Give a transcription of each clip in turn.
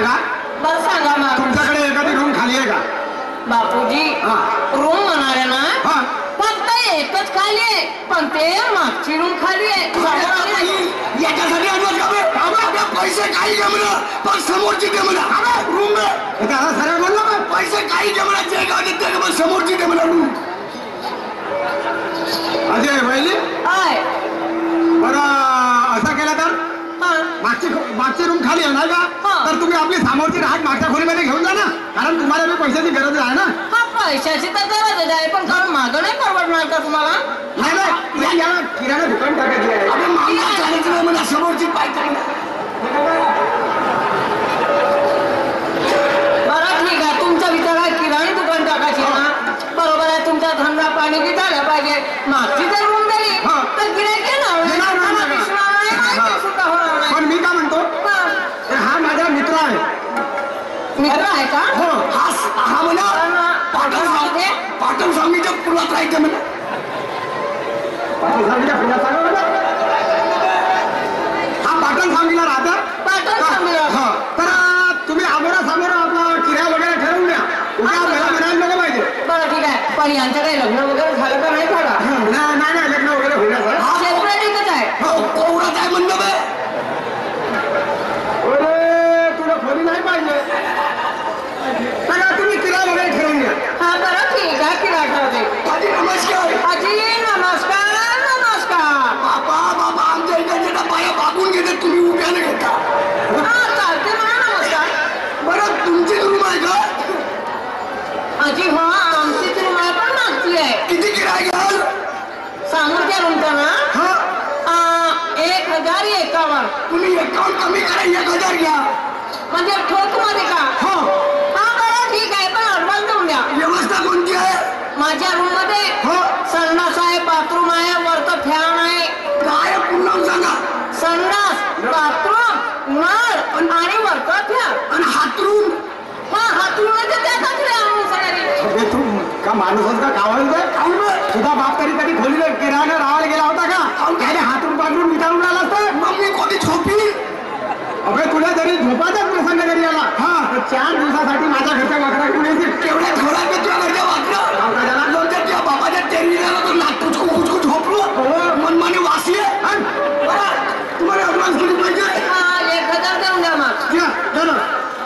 सांगा बरं सांगा मग तुमच्याकडे एखादी रूम खाली आहे का? बापूजी रूम म्हणाले ना हा फक्त एकच खाली आहे पण ते मागची रूम खाली आहे. याच्यासाठी आपल्या पैसे काही जमलं पण समोरची जमलं रूम सरळ बोललो का पैसे काही जमलं जे गावते ते पण समोरची जमलं रूम. अजय वहिनी बरं असं केलं तर मागची रूम खाली आहे ना का तर तुम्ही आपली समोरची राहत मागच्या खोलीमध्ये घेऊन जा ना कारण तुम्हाला बी पैशाची गरज आहे ना. पैशाची तर गरज आहे पण कारण मागं नाही परवडणार का तुम्हाला? नाही या किराणा दुकान टाकायची आहे मला समोरची पाहिजे. बरं ठीक आहे तुमच्या विचारात किराणा दुकान टाकायची ना बरोबर आहे. तुमचा धंदा पाणी बी झाला पाहिजे. मागची जर रूम दिली तर गिऱ्हाईक सुद्धा होणार नाही. पण मी काय म्हणतो हा माझा मित्र आहे. मित्र आहे का? हो हा म्हणा पाटण स्वामीच्या पुलात राहायचं म्हणा. पाटण स्वामीच्या पुलात हा पाटण स्वामीला राहता. पाटण स्वामीला तर तुम्ही आमोरासमोर आपला किराया वगैरे ठरवून द्या. उद्या मला म्हणायला नको पाहिजे. बरं ठीक आहे पण यांचं काही लग्न वगैरे झालं का नाही झालं? नाही लग्न वगैरे होण्याचं सेपरेटिंगच आहे. कोवराच आहे म्हणलं बे. तुला खोली नाही पाहिजे तुम्ही किराया वगैरे ठरवून द्या. हा बरं ठीक आहे किराया ठरवते. आजी नमस्कार. आजी नमस्कार नमस्कार. बाबा आमच्या इकडच्या बाया बागून घेतात तुम्ही उभ्याने घेता. हा चालते म्हणा नमस्कार. बरं तुमची रूम आहे का? आजी हो आमचीच रूम आहे पण मागची आहे. किती किराया घ्याल? समोरच्या रूमचा ना 1051. तुम्ही 51 कमी करा 1000 घ्या. म्हणजे ठोक मध्ये का? हो हा बरं ठीक आहे पण ऍडव्हान्स देऊन द्या. व्यवस्था कोणती आहे? माझ्या रूम मध्ये संडास आहे बाथरूम आहे वरतं फॅन आहे. काय पुन्हा सांगा. संडास बाथरूम नळ आणि वरतं फॅन आणि हातरूम. हातरूम तू का माणूस का कावल तुझा बाप तरी कधी खोलीला किराणा राहायला गेला होता का? त्याने हातून पाठवून विचारून आला असतं मग मी कोणी झोपी. अबे तुला जरी झोपाचाच प्रसंग जरी आला 4 दिवसासाठी माझ्या घरच्या वाकरा घेऊन येतील. तेवढ्या थोडा मी तुझ्या घरच्या वाकरा तुझ्या बाबाच्या टेरी गेला तो नागपूर कुचकू झोपलो मनमानी वासी आहे. तुम्हाला ऍडव्हान्स किती पाहिजे? 1000 देऊन द्या मग.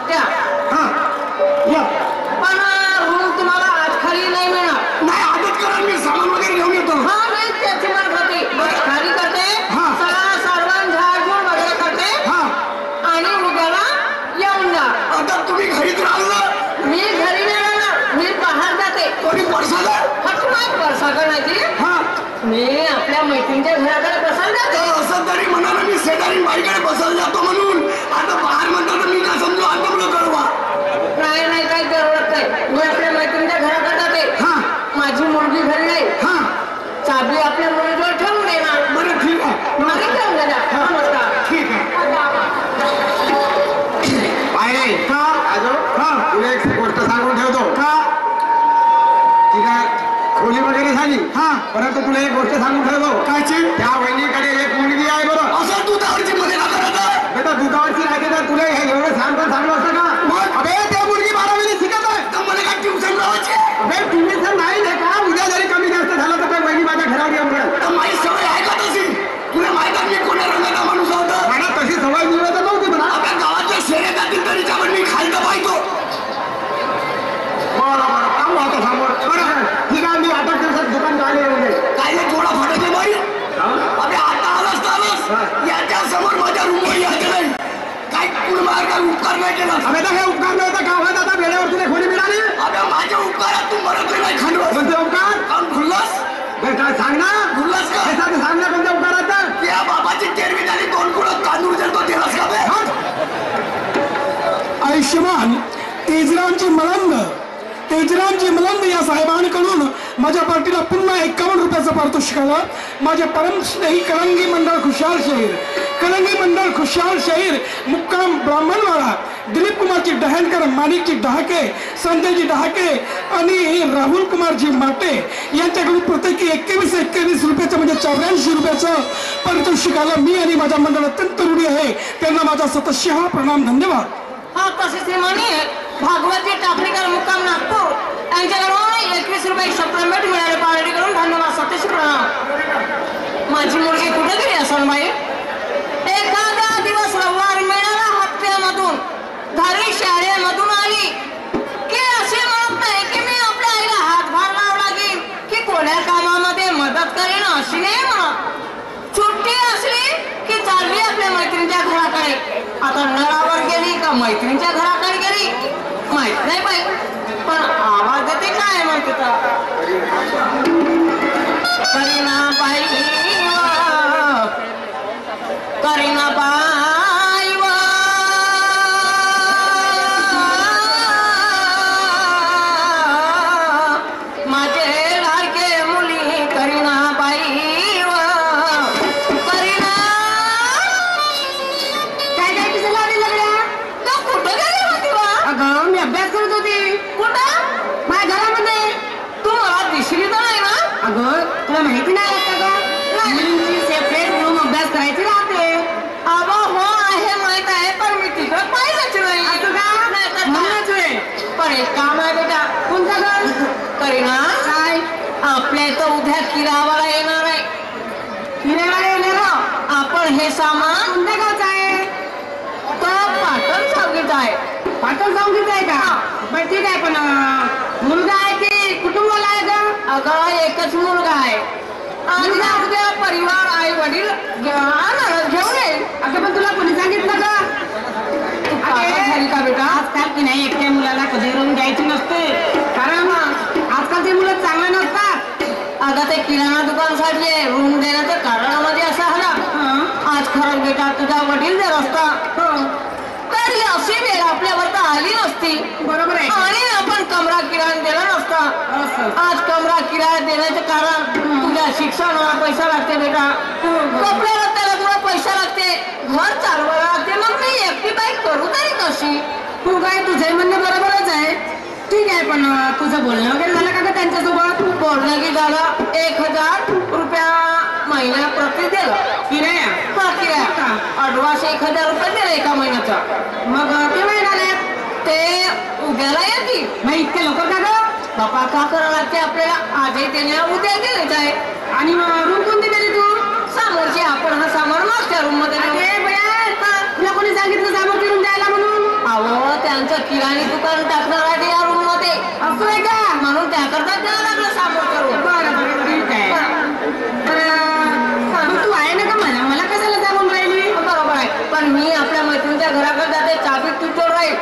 द्या पण रूम तुम्हाला आज खाली नाही मिळणार. नाही आदत करा मी सामान वगैरे घेऊन येतो. हा मी त्याची मदत होती खाली करते सगळा सर्वांना झाडझूड वगैरे करते आणि उद्याला येऊन जा. आता तुम्ही घरीच राहिलं? मी घरी नाही राहणार मी बाहेर जाते. कोणी परसाला परसाकडे नाही मी आपल्या मैत्रिणीच्या घराकडे बसायला जाते. असं तरी म्हणाला मी शेजारी बाईकडे बसायला जातो म्हणून. आता बाहेर म्हणतात मी काय समजू आता मला कळवा. नाही काही जरूरत नाही. मी आपल्या मैत्रिणीच्या घराकडे जाते. माझी मुलगी घरी नाही. चाबी आपल्या मुलीजवळ ठेवून देणार. बरं ठीक आहे मला ठेवून द्या. नमस्कार. ठीक आहे तुला एक गोष्ट सांगून ठेवतो का तिला खोली वगैरे झाली परंतु तुला एक गोष्ट सांगून ठेवतो कायची. त्या वहिनीकडे एक मुलगी आहे. बरं असं दुधावरची मध्ये बेटा दुधावरची राहते तर तुला हे एवढं सांगलं असतं का? अबे त्या मुलगी 12वीला शिकत आहे तर मला काय ट्युशन लावायची? अबे ट्युशन नाही का उद्या जरी कमी जास्त झालं तर वहिनी माझ्या घरावर येऊन तर माझी सवय आहे का तशी? तुला माहित आहे मी कोण्या रंगाचा माणूस होता? मला तशी सवय मिळत नव्हती म्हणा. आपल्या गावातल्या शेऱ्यातील तरी त्यावर मी खायला पाहिजे. बरं समोर बरं ठीक आहे मी 8 दिवसात दुकान चालू काय थोडा फटाके बाई. अबे आता आलास याच्या समोर माझ्या रूमवर यायचं नाही. काय कुणमार्गात उपकार नाही केला. अबे हे उपकार नव्हता गावात आता वेळेवर तुला खोली मिळाली. अबे माझ्या उपकारात तू मरत नाही खंडवा. कोणते उपकार? काऊन खुल्लास? काय सांग ना खुल्लास का? सांग ना कोणत्या उपकारात? या बाबाची तेरवी झाली 2 कुळं तांदूळ जर तो दिलास का बे? आयुष्यमान तेजरामजी मलंद या साहेबांकडून माझ्या पार्टीला पुन्हा 51 रुपयाचं पारितोषिक आलं. माझे परम स्नेही कलंगी मंडळ खुशाल शहीर मुक्काम ब्राह्मणवाडा दिलीप कुमारजी डहणकर माणिकजी डहाके संजयजी डहाके आणि राहुल कुमारजी माटे यांच्याकडून प्रत्येकी 21 रुपयाचं म्हणजे 84 रुपयाचं पारितोषिक आलं. मी आणि माझा मंडळ अत्यंत ऋणी आहे. त्यांना माझा सतशः प्रणाम धन्यवाद. हा तसे श्रीमानी भागवती टाकणीकर मुक्काम नागपूर यांच्याकडून 21 रुपये सप्लिमेंट मिळाले पार्टीकडून धन्यवाद सतीश प्रणाम. माझी मुलगी कुठे गेली असन बाई? एखादा दिवस रविवार मिळाला हप्त्यामधून घरी शाळेमधून आली की असे म्हणत नाही की मी आपल्या आईला हातभार लावा लागेल की कोण्या कामामध्ये मदत करेन अशी नाही म्हणत. सुट्टी असली की चालली आपल्या मैत्रिणीच्या घराकडे. आता नळावर गेली का मैत्रिणीच्या घराकडे गेली माहित नाही बाई, पण आवाज येते काय म्हणते करीना बाई करीना बाई माझे लाडके मुली करीना बाई करीना. काय काय किती लागली लागल्या तो कुठं गेली होती वा? अगं मी अभ्यास करत होती. कुठं? माझ्या घरामध्ये. तू मला दिसली तर नाही ना? अगं तुला माहिती नाही वाटतं का मुलींची सेपरेट रूम अभ्यास करायची राहते. अगं हो आहे माहित आहे, पण मी तिकडं पाहिलंच नाही. असं का? म्हणूनच होय. पण एक काम आहे बेटा. कोणतं घर? करीना काय आपल्या इथं उद्या किरावाला येणार आहे. किरावाला येणार? आपण हे सामान कोणत्या गावचं आहे? तो पाटण सावगीचा आहे. पाटण सावगीचा आहे का? पण ठीक आहे, पण मुलगा आहे की कुटुंबाला आहे का? अगं एकच मुलगा आहे आणि उद्या परिवार आई वडील घेऊन येईल. अगं पण तुला कोणी सांगितलं का? झाली का बेटा? आजकाल की नाही एकट्या मुलाला कधी रूम द्यायची नसते, कारण आजकाल ते मुलं चांगले नसतात. अगं ते किराणा दुकानसाठी रूम देण्याचं कारण म्हणजे असं आला आज खरं बेटा तुझा वडील जर असता तरी अशी वेळ आपल्यावर तर आली नसती. बरोबर आहे. आणि आपण कमरा किराणा दिला नसता. आज कमरा किराया देण्याचं कारण तुझ्या शिक्षणाला पैसा लागते बेटा, कपडे रस्त्याला तुला पैसा लागते, घर चालवायला लागते. मग मी एकटी बाई करू तरी कशी? तू काय तुझे म्हणणं बरोबरच आहे. ठीक आहे, पण तुझं बोलणं वगैरे झालं का त्यांच्यासोबत? बोलणं की झालं. 1000 रुपया महिन्या प्रति दिलं किराया. हा किराया ऍडव्हान्स 1000 रुपये दिला एका महिन्याचा. मग ते महिन्याने ते उद्याला येतील. मग इतके लवकर का ग बापा? का करावं लागते आपल्याला? आजही त्याने उद्या गेलेच आहे. आणि रूम कोणती दिली तू? समोरची. आपण हा सामान मागच्या रूम मध्ये. तुला कोणी सांगितलं समोरची रूम द्यायला म्हणून? अहो त्यांचं किराणी दुकान टाकणार आहे या रूम मध्ये. असं आहे का? म्हणून त्याकरता द्यावं लागलं समोरच्या रूम. बरं ठीक आहे. तू आहे ना का? मला कशाला सांगून राहिली? बरोबर आहे, पण मी आपल्या मैत्रिणीच्या घराकडे जाते. चाबी तुझ्यावर राहील.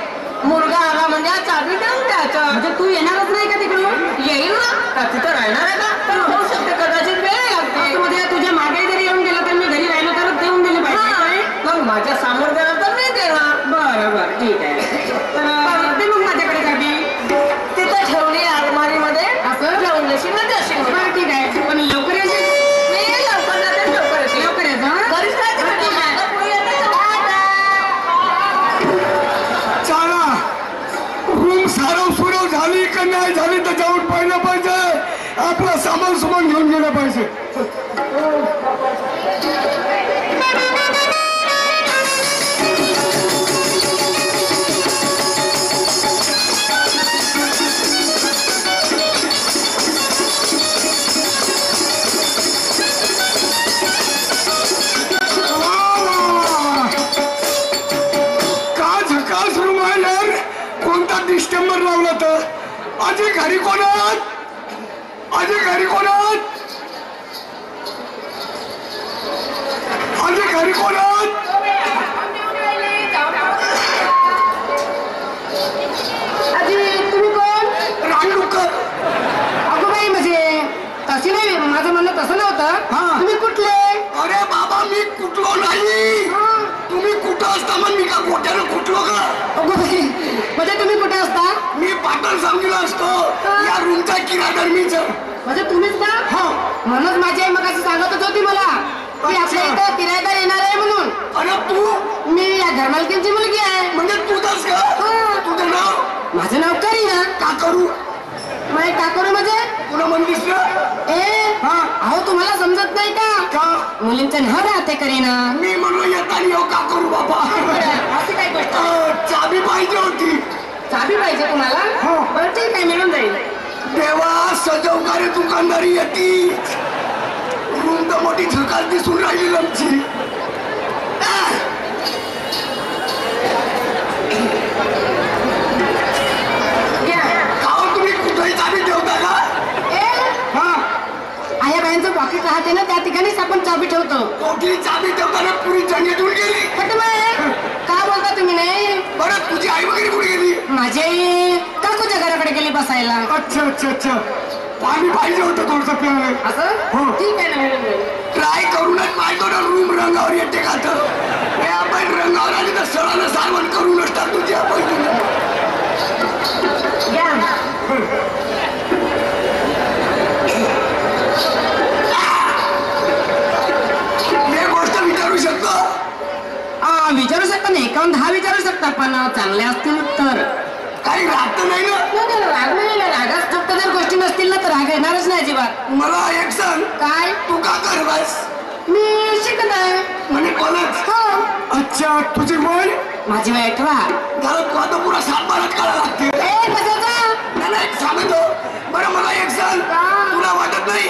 मुलगा आला म्हणजे चाबी देऊन द्यायचं. म्हणजे तू येणारच नाही का तिकडून? येईल ना. का तिथं राहणार आहे का? तर होऊ शकते, कदाचित वेळ लागते. मध्ये तुझ्या मागे जरी येऊन गेला तर मी घरी राहिलो तर देऊन दिले पाहिजे. मग माझ्या समोर देणार तर मी देणार. बरोबर ठीक आहे. तर ते मग माझ्याकडे चाबी तिथं ठेवली अलमारीमध्ये. असं ठेवून देशील ना देशील. बरं ठीक आहे, पण लवकर येशील. मी लवकर जाते. लवकर येते. लवकर येतं. घरीच राहते. चला रूम सारव सुरव झाली का नाही झाली तर जाऊन पाहिलं पाहिजे. आपलं सामान सुमान घेऊन गेलं पाहिजे. डिस्टेंबर लावला तर अजय घरी कोणात? अजय घरी कोणात? अजय घरी कोणात? अजय तुम्ही कोण? रानडुक्कर. अगो बाई म्हणजे तशी नाही, माझं म्हणणं तसं नव्हतं. तुम्ही कुठले? अरे बाबा मी कुठलो नाही. तुम्ही कुठं असता? मग मी का गोट्यानं कुठलो का? अगो बाई म्हणजे तुम्ही कुठे असता? मी पाटण सांगलीला असतो. या रूमचा किरायदार मीच. म्हणजे तुम्हीच का? हो. म्हणून माझी आई मग असं सांगतच होती मला की आपल्या इथं किरायदार येणार आहे म्हणून. अरे तू? मी या घरमालकींची मुलगी आहे. म्हणजे तुझंच का? तुझं नाव? माझं नाव करीना. का करू? मला का करू म्हणजे? तुला म्हणलीस ना? अहो तुम्हाला समजत नाही का? मुलींचं नाव राहते करीना. मी म्हणलो येताना येऊ का करू बाबा? असं काय गोष्ट? चाबी पाहिजे होती. चाबी पाहिजे तुम्हाला हो. बरं ठीक आहे मिळून जाईल. देवा सजवणारी दुकानदारी येते. रूम तर मोठी झकाल दिसून राहिली आमची. तुम्ही कुठेही चाबी ठेवता का? आया बायांचं पॉकेट राहते ना त्या ठिकाणीच आपण चाबी ठेवतो. मोठी चाबी ठेवताना पुरी जंगेतून गेली. काय बोलता तुम्ही? नाही बरं तुझी आई वगैरे कुठे गेली? माझी आई काकूच्या घराकडे गेली बसायला. अच्छा अच्छा अच्छा पाणी पाहिजे होतं थोडस प्यायला. असं ठीक आहे ना मिळून जाईल. ट्राय करूनच पाहतो ना रूम रंगावर येते का तर आपण रंगावर आली तर सळानं सारवण करूनच टाकतो तुझी आपण. गोष्ट विचारू शकतो? विचारू शकता नाही 1-10 विचारू शकता पण चांगले असतील तर. काही राग तर नाही ना? राग नाही ना. रागात फक्त जर गोष्टी नसतील ना तर राग येणारच नाही अजिबात. मला एक सांग काय? तू का करवास? मी शिकत आहे. म्हणे कॉलेज? हो. अच्छा तुझी वय? माझी वय 18. घरात तुला तर पुरा 7-12 काढा लागते. कशाचा? नाही सांगतो. बरं मला एक सांग तुला वाटत नाही